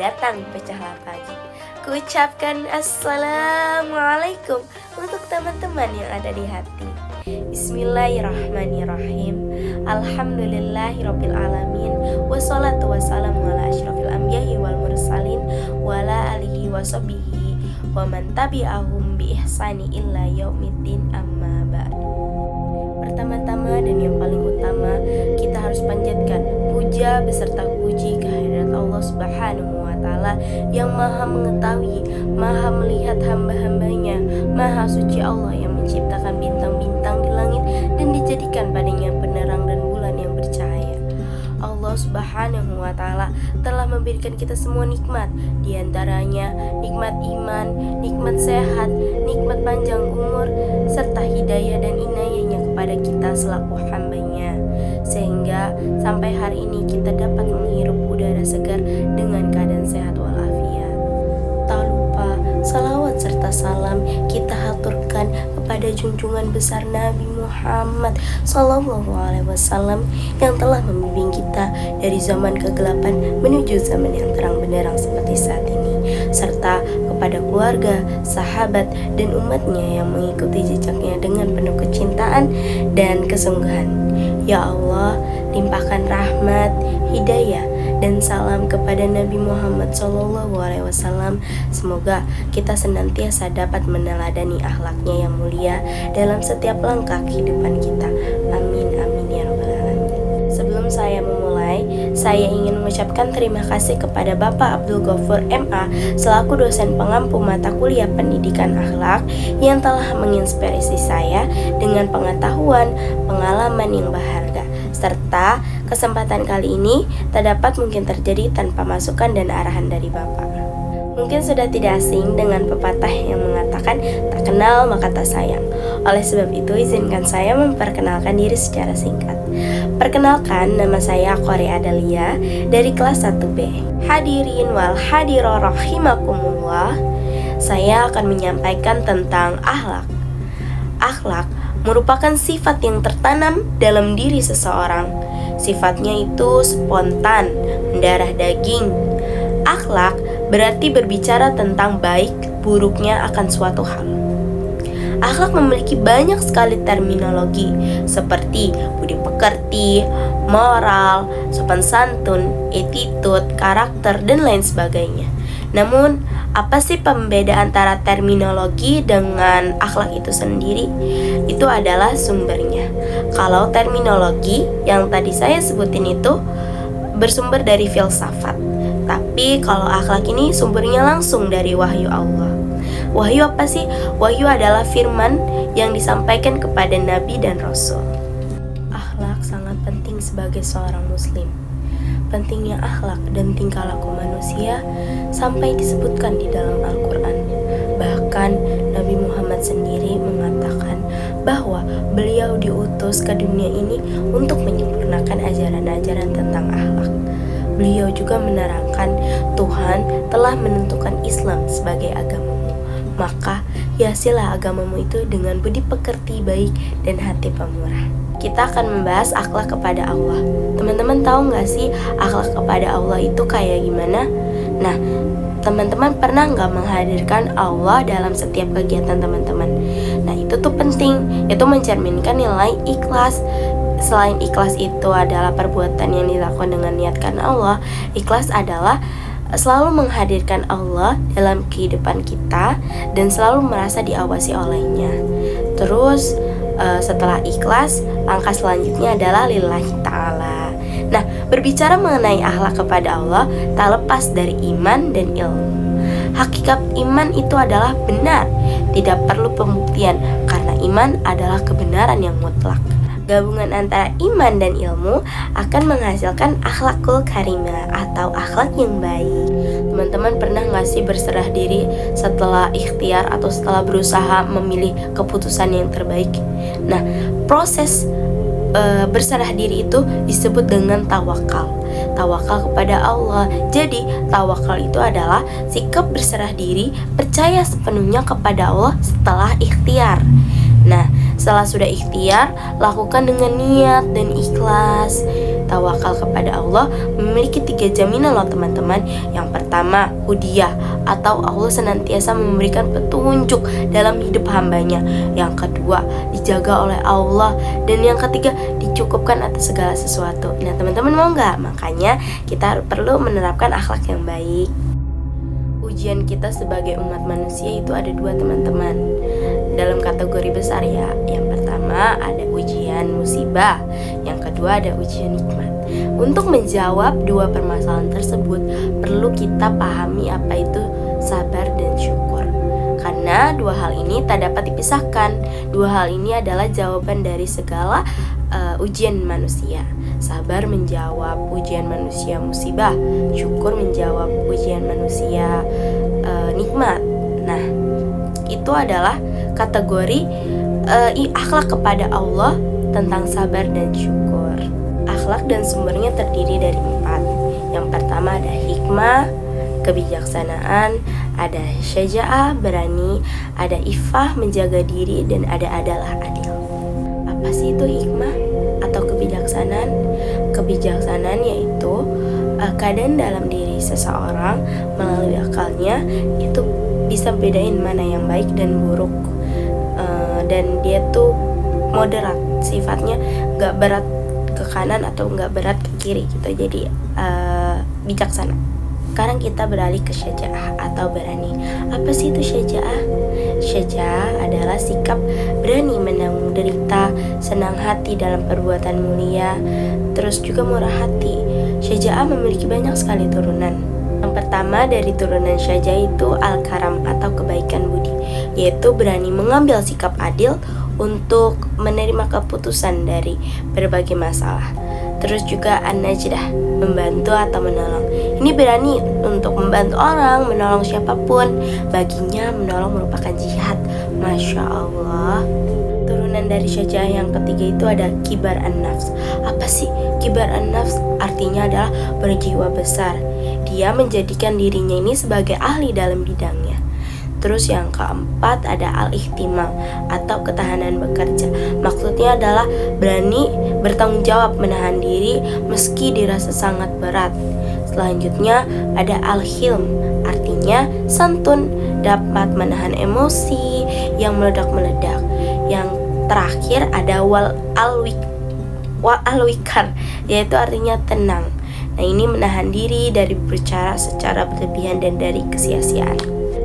datang pecahlah pagi. Kuucapkan assalamualaikum untuk teman-teman yang ada di hati. Bismillahirrahmanirrahim. Alhamdulillahirabbil alamin. Wassalatu wassalamu ala asyrofil anbiya'i wal mursalin wa ala alihi washabihi wa man tabi'ahum bi ihsani illa yaumiddin, amma ba'du. Pertama-tama dan yang paling utama, kita harus panjatkan puja beserta puji kehadirat Allah Subhanahu wa Ta'ala yang maha mengetahui, maha melihat hamba-hambanya. Maha suci Allah yang menciptakan bintang-bintang di langit dan dijadikan padanya penerang dan bulan yang bercahaya. Allah Subhanahu wa Ta'ala telah memberikan kita semua nikmat, di antaranya nikmat iman, nikmat sehat, nikmat panjang umur, serta hidayah dan inayahnya kepada kita selaku hambanya, sehingga sampai hari ini kita dapat menghirup udara segar dengan keadaan sehat walafiat. Tak lupa salawat serta salam kita haturkan kepada junjungan besar Nabi Muhammad SAW yang telah membimbing kita dari zaman kegelapan menuju zaman yang terang benderang seperti saat ini, serta kepada keluarga, sahabat, dan umatnya yang mengikuti jejaknya dengan penuh kecintaan dan kesungguhan. Ya Allah, limpahkan rahmat, hidayah, dan salam kepada Nabi Muhammad SAW. Semoga kita senantiasa dapat meneladani akhlaknya yang mulia dalam setiap langkah kehidupan kita. Amin, amin ya rabbal alamin. Sebelum saya memulai, saya ingin mengucapkan terima kasih kepada Bapak Abdul Ghafur MA selaku dosen pengampu mata kuliah pendidikan akhlak yang telah menginspirasi saya dengan pengetahuan, pengalaman yang berharga, serta kesempatan kali ini tak dapat mungkin terjadi tanpa masukan dan arahan dari Bapak. Mungkin sudah tidak asing dengan pepatah yang mengatakan tak kenal maka tak sayang. Oleh sebab itu, izinkan saya memperkenalkan diri secara singkat. Perkenalkan, nama saya Qori Adalia dari kelas 1B. Hadirin wal hadiroh rahimakumullah. Saya akan menyampaikan tentang akhlak. Akhlak merupakan sifat yang tertanam dalam diri seseorang. Sifatnya itu spontan, mendarah daging. Akhlak berarti berbicara tentang baik buruknya akan suatu hal. Akhlak memiliki banyak sekali terminologi seperti budi pekerti, moral, sopan santun, attitude, karakter, dan lain sebagainya. Namun, apa sih pembeda antara terminologi dengan akhlak itu sendiri? Itu adalah sumbernya. Kalau terminologi yang tadi saya sebutin itu bersumber dari filsafat. Tapi kalau akhlak ini sumbernya langsung dari wahyu Allah. Wahyu apa sih? Wahyu adalah firman yang disampaikan kepada Nabi dan Rasul. Akhlak sangat penting sebagai seorang muslim. Pentingnya akhlak dan tingkah laku manusia sampai disebutkan di dalam Al-Quran. Bahkan Nabi Muhammad sendiri mengatakan bahwa beliau diutus ke dunia ini untuk menyempurnakan ajaran-ajaran tentang akhlak. Beliau juga menerangkan Tuhan telah menentukan Islam sebagai agamamu, maka hiasilah agamamu itu dengan budi pekerti baik dan hati pemurah. Kita akan membahas akhlak kepada Allah. Teman-teman tahu gak sih akhlak kepada Allah itu kayak gimana? Nah, teman-teman pernah gak menghadirkan Allah dalam setiap kegiatan teman-teman? Nah, itu tuh penting. Itu mencerminkan nilai ikhlas. Selain ikhlas itu adalah perbuatan yang dilakukan dengan niat karena Allah, ikhlas adalah selalu menghadirkan Allah dalam kehidupan kita dan selalu merasa diawasi olehnya. Terus setelah ikhlas, langkah selanjutnya adalah lillahi ta'ala. Nah, berbicara mengenai akhlak kepada Allah tak lepas dari iman dan ilmu. Hakikat iman itu adalah benar, tidak perlu pembuktian karena iman adalah kebenaran yang mutlak. Gabungan antara iman dan ilmu akan menghasilkan akhlakul karimah atau akhlak yang baik. Teman-teman pernah gak sih berserah diri setelah ikhtiar atau setelah berusaha memilih keputusan yang terbaik? Nah, proses berserah diri itu disebut dengan tawakal. Tawakal kepada Allah. Jadi, tawakal itu adalah sikap berserah diri, percaya sepenuhnya kepada Allah setelah ikhtiar. Nah, setelah sudah ikhtiar, lakukan dengan niat dan ikhlas. Tawakal kepada Allah memiliki 3 jaminan loh teman-teman. Yang pertama pertama, hudiyah, atau Allah senantiasa memberikan petunjuk dalam hidup hambanya. Yang kedua, dijaga oleh Allah. Dan yang ketiga, dicukupkan atas segala sesuatu. Nah teman-teman mau nggak? Makanya kita perlu menerapkan akhlak yang baik. Ujian kita sebagai umat manusia itu ada dua teman-teman, dalam kategori besar ya. Yang pertama ada ujian musibah, yang kedua ada ujian nikmat. Untuk menjawab dua permasalahan tersebut, perlu kita pahami apa itu sabar dan syukur. Karena dua hal ini tak dapat dipisahkan. Dua hal ini adalah jawaban dari segala ujian manusia. Sabar menjawab ujian manusia musibah, syukur menjawab ujian manusia nikmat. Nah, itu adalah kategori akhlak kepada Allah tentang sabar dan syukur. Akhlak dan sumbernya terdiri dari 4. Yang pertama ada hikmah, kebijaksanaan, ada syaja'ah, berani, ada ifah, menjaga diri, dan ada adalah adil. Apa sih itu hikmah atau kebijaksanaan? Kebijaksanaan yaitu keadaan dalam diri seseorang melalui akalnya itu bisa bedain mana yang baik dan buruk, dan dia tuh moderat, sifatnya gak berat ke kanan atau gak berat ke kiri gitu. Jadi bijaksana. Sekarang kita beralih ke syaja'ah atau berani. Apa sih itu syaja'ah? Syaja'ah adalah sikap berani menanggung derita, senang hati dalam perbuatan mulia, terus juga murah hati. Syaja'ah memiliki banyak sekali turunan. Yang pertama dari turunan syaja'ah itu al-karam atau kebaikan budi, yaitu berani mengambil sikap adil untuk menerima keputusan dari berbagai masalah. Terus juga an-najdah, membantu atau menolong. Ini berani untuk membantu orang, menolong siapapun. Baginya menolong merupakan jihad. Masya Allah. Turunan dari syaja'ah yang ketiga itu ada kibar an-nafs. Apa sih kibar an-nafs? Artinya adalah berjiwa besar. Dia menjadikan dirinya ini sebagai ahli dalam bidangnya. Terus yang keempat ada al-ihtimam atau ketahanan bekerja. Maksudnya adalah berani bertanggung jawab menahan diri meski dirasa sangat berat. Selanjutnya ada al-hilm, artinya santun, dapat menahan emosi yang meledak-meledak. Yang terakhir ada al-wikar, yaitu artinya tenang. Nah ini menahan diri dari berbicara secara berlebihan dan dari kesia-siaan.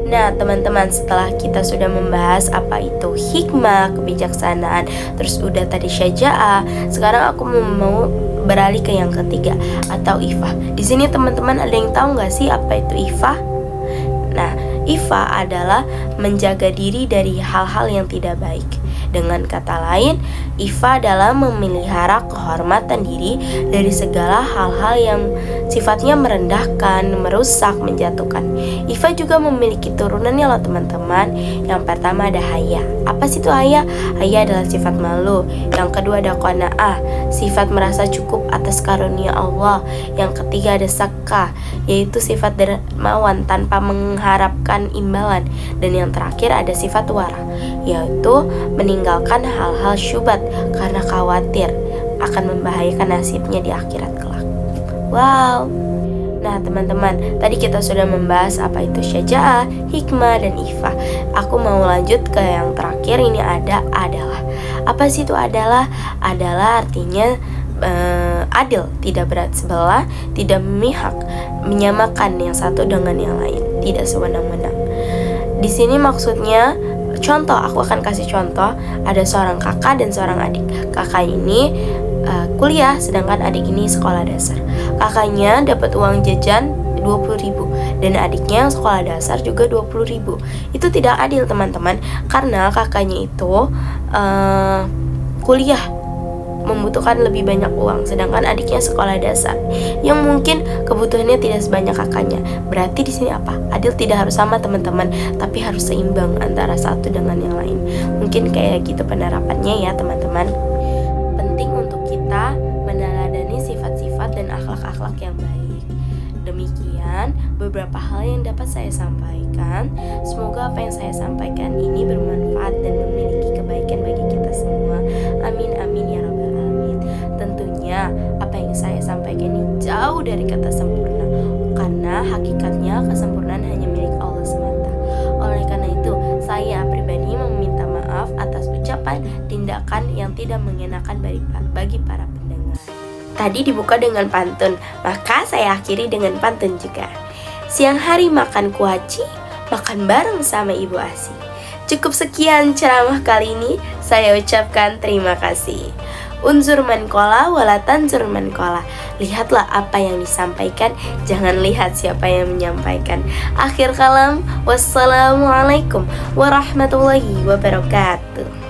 Nah teman-teman, setelah kita sudah membahas apa itu hikmah, kebijaksanaan, terus udah tadi syaja'ah, sekarang aku mau beralih ke yang ketiga atau ifah. Di sini teman-teman ada yang tahu nggak sih apa itu ifah? Nah, ifah adalah menjaga diri dari hal-hal yang tidak baik. Dengan kata lain, ifah adalah memelihara kehormatan diri dari segala hal-hal yang sifatnya merendahkan, merusak, menjatuhkan. Ifah juga memiliki turunannya loh teman-teman. Yang pertama ada haya. Apa sih itu haya? Haya adalah sifat malu. Yang kedua ada qanaah, sifat merasa cukup atas karunia Allah. Yang ketiga ada sakah, yaitu sifat dermawan tanpa mengharapkan imbalan. Dan yang terakhir ada sifat wara, yaitu meninggalkan hal-hal syubhat karena khawatir akan membahayakan nasibnya di akhirat kelak. Wow. Nah teman-teman, tadi kita sudah membahas apa itu syaja'ah, hikmah, dan ifah. Aku mau lanjut ke yang terakhir, ini ada adalah. Apa sih itu adalah? Adalah artinya adil, tidak berat sebelah, tidak memihak, menyamakan yang satu dengan yang lain, tidak sewenang-wenang. Di sini maksudnya contoh, aku akan kasih contoh. Ada seorang kakak dan seorang adik. Kakak ini kuliah, sedangkan adik ini sekolah dasar. Kakaknya dapat uang jajan 20.000 dan adiknya yang sekolah dasar juga 20.000. Itu tidak adil teman-teman, karena kakaknya itu kuliah membutuhkan lebih banyak uang, sedangkan adiknya sekolah dasar yang mungkin kebutuhannya tidak sebanyak kakaknya. Berarti di sini apa? Adil tidak harus sama teman-teman, tapi harus seimbang antara satu dengan yang lain. Mungkin kayak gitu penerapannya ya teman-teman. Penting untuk kita meneladani sifat-sifat dan akhlak-akhlak yang baik. Demikian beberapa hal yang dapat saya sampaikan. Semoga apa yang saya sampaikan ini bermanfaat dan memiliki kebaikan bagi kita semua. Amin amin ya rabbal alamin. Tentunya apa yang saya sampaikan ini jauh dari kata sempurna, karena karena hakikatnya kesempurnaan hanya milik Allah semata. Oleh karena itu, saya pribadi meminta maaf atas ucapan tindakan yang tidak mengenakan bagi para pendengar. Tadi dibuka dengan pantun, maka saya akhiri dengan pantun juga. Siang hari makan kuaci, makan bareng sama Ibu Asi. Cukup sekian ceramah kali ini, saya ucapkan terima kasih. Unzur man kola wala tanzur man kola. Lihatlah apa yang disampaikan, jangan lihat siapa yang menyampaikan. Akhir kalam, wassalamualaikum warahmatullahi wabarakatuh.